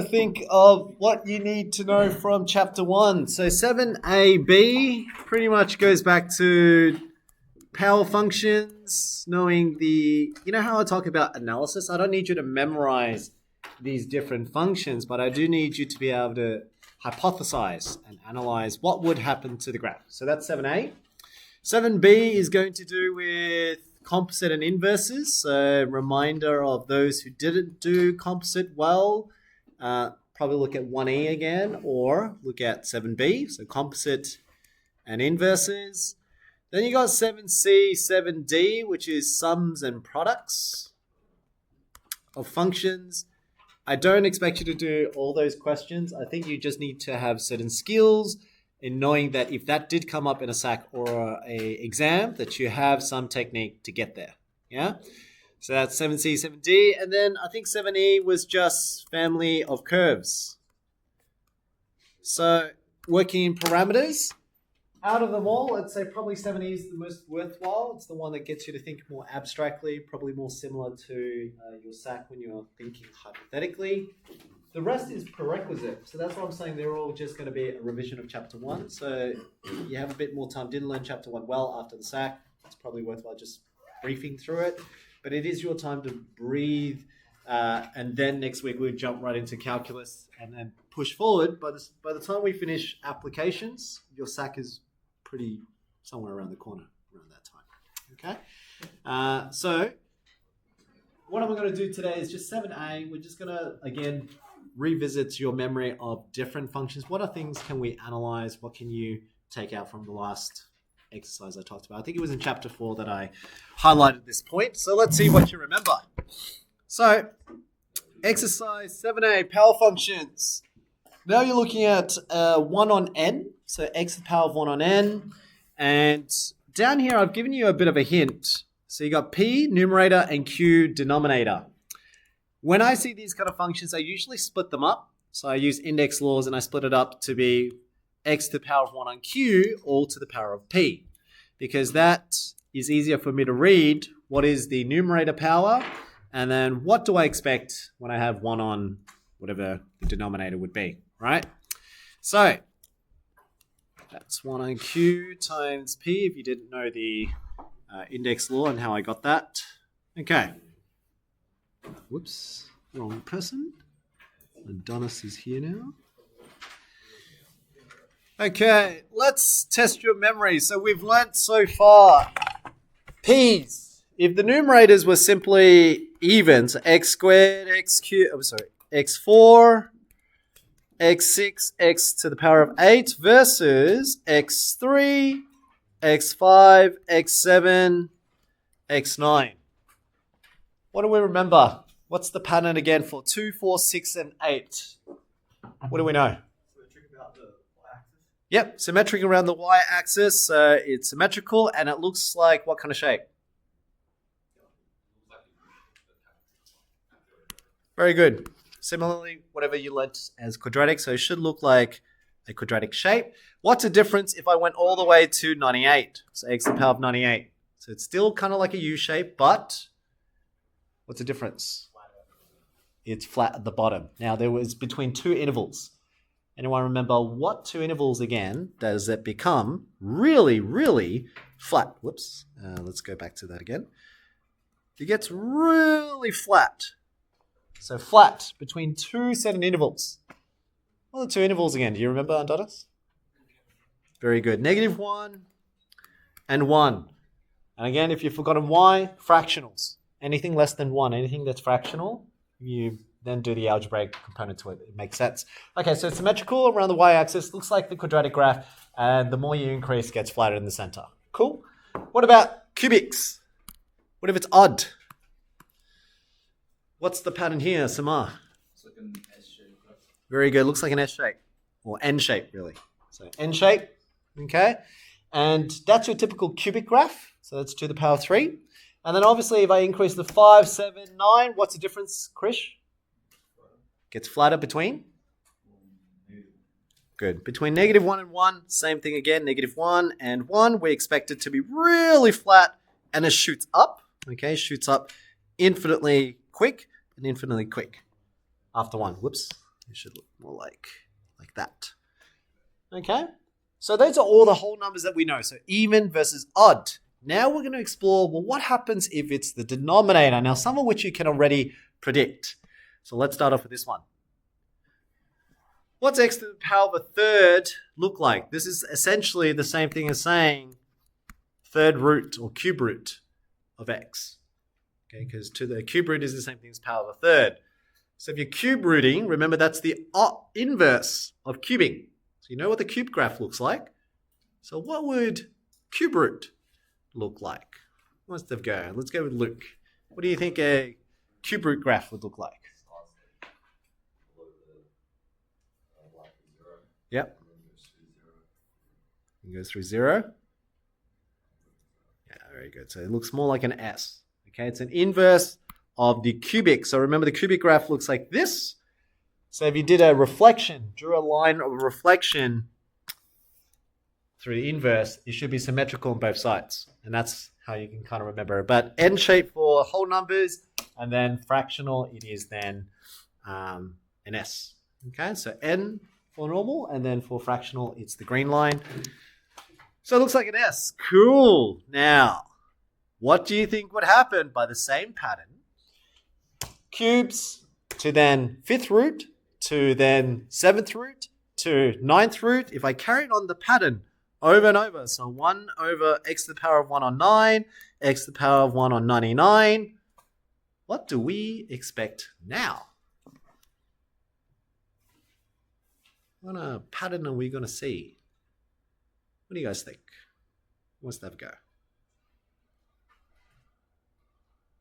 Think of what you need to know from chapter 1. So 7AB pretty much goes back to power functions, knowing you know how I talk about analysis? I don't need you to memorize these different functions, but I do need you to be able to hypothesize and analyze what would happen to the graph. So that's 7A. 7B is going to do with composite and inverses. So reminder of those who didn't do composite well, probably look at 1E again or look at 7B. So composite and inverses. Then you got 7C, 7D, which is sums and products of functions. I don't expect you to do all those questions. I think you just need to have certain skills in knowing that if that did come up in a SAC or a exam, that you have some technique to get there. Yeah. So that's 7C, 7D. And then I think 7E was just family of curves. So working in parameters. Out of them all, I'd say probably 7E is the most worthwhile. It's the one that gets you to think more abstractly, probably more similar to your SAC when you're thinking hypothetically. The rest is prerequisite. So that's what I'm saying. They're all just going to be a revision of chapter 1. So you have a bit more time. Didn't learn chapter 1 well after the SAC. It's probably worthwhile just briefing through it. But it is your time to breathe. And then next week we'll jump right into calculus and then push forward. By the time we finish applications, your SAC is pretty somewhere around the corner around that time. Okay? So what I'm going to do today is just 7A. We're just going to, again, revisit your memory of different functions. What are things can we analyze? What can you take out from the last exercise I talked about? I think it was in chapter 4 that I highlighted this point. So let's see what you remember. So exercise 7A, power functions. Now you're looking at 1 on n, so x to the power of 1 on n. And down here I've given you a bit of a hint. So you got p, numerator, and q, denominator. When I see these kind of functions, I usually split them up. So I use index laws and I split it up to be x to the power of 1 on q, all to the power of p. Because that is easier for me to read. What is the numerator power? And then what do I expect when I have 1 on whatever the denominator would be, right? So that's 1 on q times p, if you didn't know the index law and how I got that. Okay. Whoops, wrong person. Adonis is here now. Okay, let's test your memory. So we've learnt so far p's. If the numerators were simply even, so x squared, x4, x6, x to the power of 8 versus x3, x5, x7, x9. What do we remember? What's the pattern again for 2, 4, 6, and 8? What do we know? Symmetric about the y-axis? Yep, symmetric around the y-axis. It's symmetrical, and it looks like what kind of shape? Very good. Similarly, whatever you learnt as quadratic, so it should look like a quadratic shape. What's the difference if I went all the way to 98? So x to the power of 98. So it's still kind of like a U shape, but what's the difference? It's flat at the bottom. Now, there was between two intervals. Anyone remember what two intervals again does it become really, really flat? Whoops. Let's go back to that again. It gets really flat. So flat between two certain intervals. What are the two intervals again? Do you remember, Andonis? Very good. -1 and 1. And again, if you've forgotten y, fractionals. Anything less than 1, anything that's fractional, you then do the algebraic component to it. It makes sense. Okay, so it's symmetrical around the y-axis. Looks like the quadratic graph. And the more you increase, it gets flatter in the center. Cool. What about cubics? What if it's odd? What's the pattern here, Samar? It's like an S shape. Very good. Looks like an S shape. Or N shape, really. So N shape. Okay. And that's your typical cubic graph. So that's 2 to the power of 3. And then obviously if I increase the 5, 7, 9, what's the difference, Krish? Gets flatter between? Good. Between -1 and 1, same thing again. -1 and 1, we expect it to be really flat and it shoots up. Okay, shoots up infinitely quick and infinitely quick after 1. Whoops. It should look more like that. Okay? So those are all the whole numbers that we know. So even versus odd. Now we're going to explore, well, what happens if it's the denominator? Now, some of which you can already predict. So let's start off with this one. What's x to the power of a third look like? This is essentially the same thing as saying third root or cube root of x. Okay, because to the cube root is the same thing as power of a third. So if you're cube rooting, remember that's the inverse of cubing. So you know what the cube graph looks like. So what would cube root look like? Let's go. Let's go with Luke. What do you think a cube root graph would look like? Yep. It goes through 0. Yeah, very good. So it looks more like an S. Okay, it's an inverse of the cubic. So remember the cubic graph looks like this. So if you did a reflection, drew a line of reflection through the inverse, it should be symmetrical on both sides. And that's how you can kind of remember it. But N shape for whole numbers, and then fractional, it is then an S. Okay, so N for normal, and then for fractional, it's the green line. So it looks like an S. Cool. Now, what do you think would happen by the same pattern? Cubes to then 5th root, to then 7th root, to 9th root. If I carry on the pattern over and over, so 1 over x to the power of 1 on 9, x to the power of 1 on 99, what do we expect now? What kind of pattern are we going to see? What do you guys think? Let's have a go.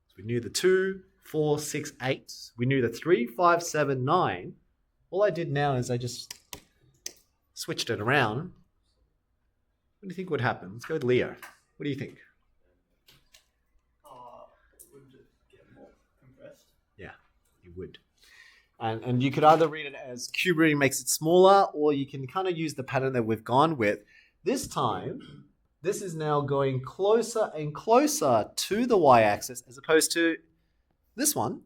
So we knew the 2, 4, 6, 8. We knew the 3, 5, 7, 9. All I did now is I just switched it around. What do you think would happen? Let's go with Leo. What do you think? Would it get more compressed? Yeah, it would. And you could either read it as cube rooting makes it smaller, or you can kind of use the pattern that we've gone with. This time, this is now going closer and closer to the y-axis as opposed to this one.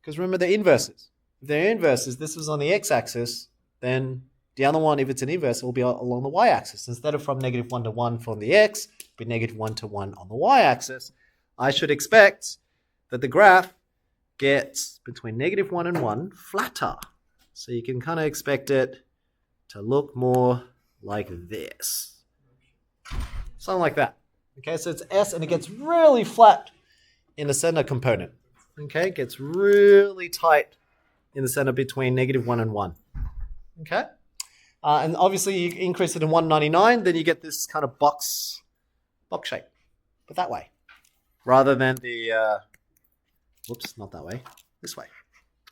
Because remember, they're inverses. If they're inverses, this was on the x-axis, then the other one, if it's an inverse, it will be along the y-axis. Instead of from -1 to 1 from the x, it'll be -1 to 1 on the y-axis. I should expect that the graph gets between -1 and 1 flatter. So you can kind of expect it to look more like this. Something like that. Okay, so it's S and it gets really flat in the center component. Okay, it gets really tight in the center between -1 and 1. Okay? And obviously you increase it in 199, then you get this kind of box shape. But that way. Rather than the... whoops, not that way. This way.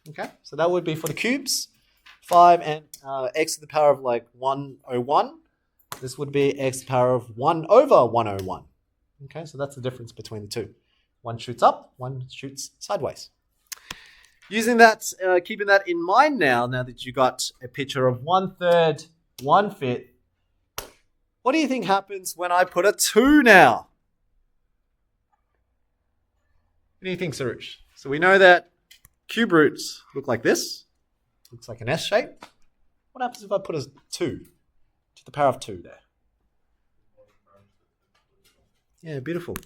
Okay, so that would be for the cubes. 5 and x to the power of like 101. This would be x to the power of 1 over 101. Okay, so that's the difference between the two. One shoots up, one shoots sideways. Using that, keeping that in mind now that you got a picture of 1/3, 1/5, what do you think happens when I put a 2 now? What do you think, Sarush? So we know that cube roots look like this. Looks like an S shape. What happens if I put a 2 to the power of 2 there? Yeah, beautiful.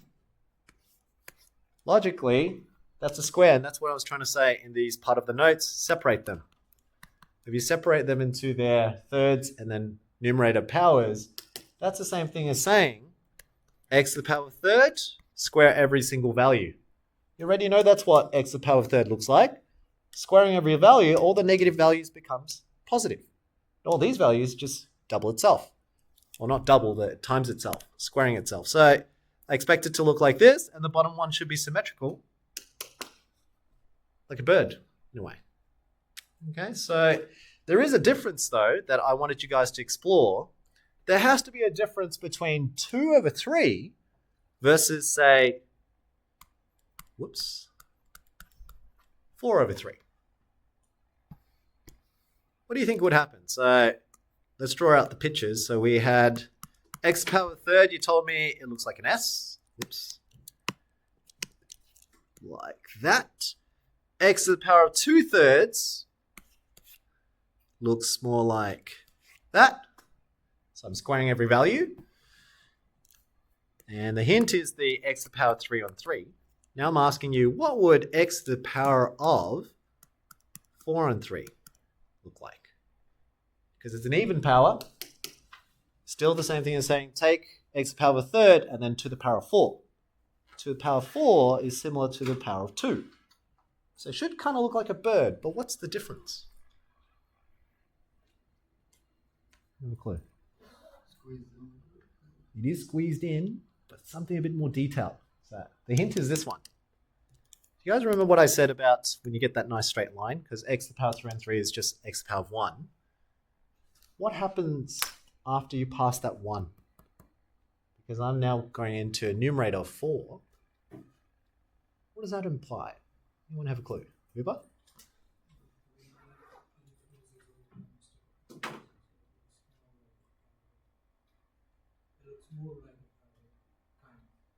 Logically, that's a square, and that's what I was trying to say in these part of the notes. Separate them. If you separate them into their thirds and then numerator powers, that's the same thing as saying x to the power of third, square every single value. You already know that's what x to the power of third looks like. Squaring every value, all the negative values becomes positive. And all these values just double itself. Or not double, but it times itself, squaring itself. So I expect it to look like this, and the bottom one should be symmetrical, like a bird, in a way. Okay, so there is a difference, though, that I wanted you guys to explore. There has to be a difference between 2 over 3 versus, say, 4 over 3. What do you think would happen? So let's draw out the pictures. So we had x to the power of third. You told me it looks like an S. Whoops. Like that. X to the power of 2/3. looks more like that. So I'm squaring every value. And the hint is the x to the power 3 on 3. Now I'm asking you, what would x to the power of 4 on 3 look like? Because it's an even power. Still the same thing as saying take x to the power of a third and then to the power of 4. To the power of 4 is similar to the power of 2. So it should kind of look like a bird, but what's the difference? No clue. It is squeezed in, but something a bit more detailed. So the hint is this one. Do you guys remember what I said about when you get that nice straight line? Because x to the power 3 on 3 is just x to the power of 1. What happens after you pass that 1? Because I'm now going into a numerator of 4. What does that imply? Anyone have a clue? Uber?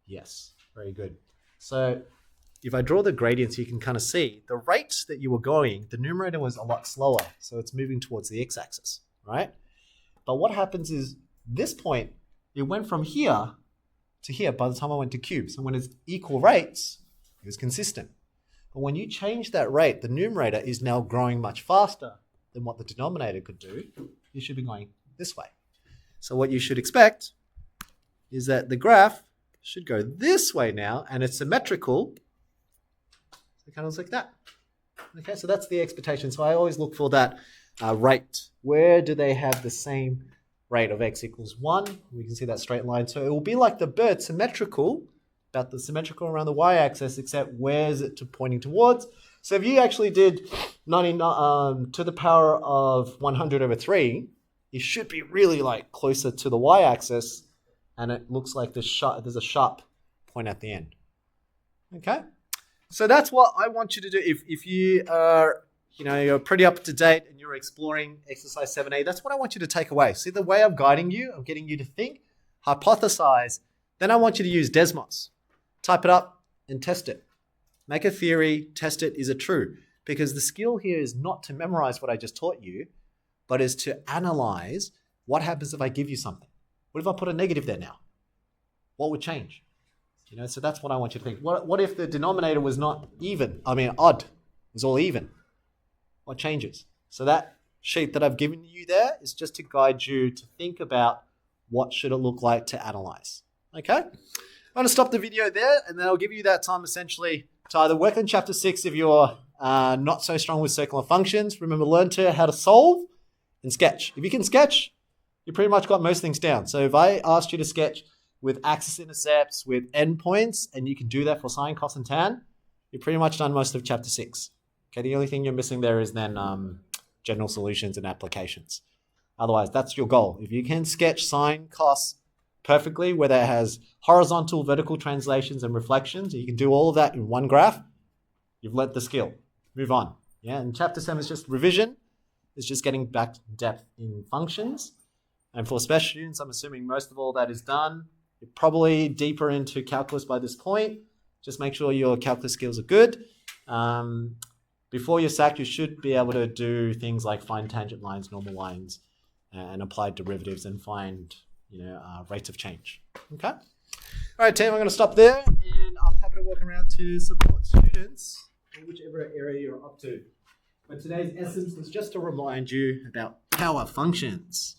Yes, very good. So if I draw the gradients, you can kind of see the rate that you were going, the numerator was a lot slower. So it's moving towards the x-axis, right? But what happens is this point, it went from here to here by the time I went to cube. So when it's equal rates, it was consistent. But when you change that rate, the numerator is now growing much faster than what the denominator could do. You should be going this way. So what you should expect is that the graph should go this way now, and it's symmetrical. So it kind of looks like that. Okay, so that's the expectation. So I always look for that rate. Where do they have the same rate of x equals 1? We can see that straight line. So it will be like the bird, symmetrical, about the symmetrical around the y-axis, except where's it pointing towards? So if you actually did 99 to the power of 100 over 3, it should be really like closer to the y-axis, and it looks like there's a sharp point at the end. Okay, so that's what I want you to do. If you are, you're pretty up to date and you're exploring exercise 7A, that's what I want you to take away. See the way I'm guiding you, I'm getting you to think, hypothesize. Then I want you to use Desmos. Type it up and test it. Make a theory, test it. Is it true? Because the skill here is not to memorize what I just taught you, but is to analyze what happens if I give you something. What if I put a negative there now? What would change? So that's what I want you to think. What if the denominator was not even? Odd. It was all even. What changes? So that sheet that I've given you there is just to guide you to think about what should it look like to analyze. Okay? I'm going to stop the video there, and then I'll give you that time essentially to either work on chapter 6 if you're not so strong with circular functions. Remember, learn how to solve and sketch. If you can sketch, you pretty much got most things down. So if I asked you to sketch with axis intercepts, with endpoints, and you can do that for sine, cos, and tan, you're pretty much done most of chapter 6. Okay, the only thing you're missing there is then general solutions and applications. Otherwise, that's your goal. If you can sketch sine, cos perfectly, whether it has horizontal, vertical translations and reflections, and you can do all of that in one graph, you've learnt the skill. Move on. Yeah, and chapter 7 is just revision. It's just getting back to depth in functions. And for special students, I'm assuming most of all that is done. You're probably deeper into calculus by this point. Just make sure your calculus skills are good. Before your SAC, you should be able to do things like find tangent lines, normal lines, and apply derivatives and find rates of change. Okay? All right, team, I'm going to stop there, and I'm happy to walk around to support students in whichever area you're up to. But today's essence was just to remind you about power functions.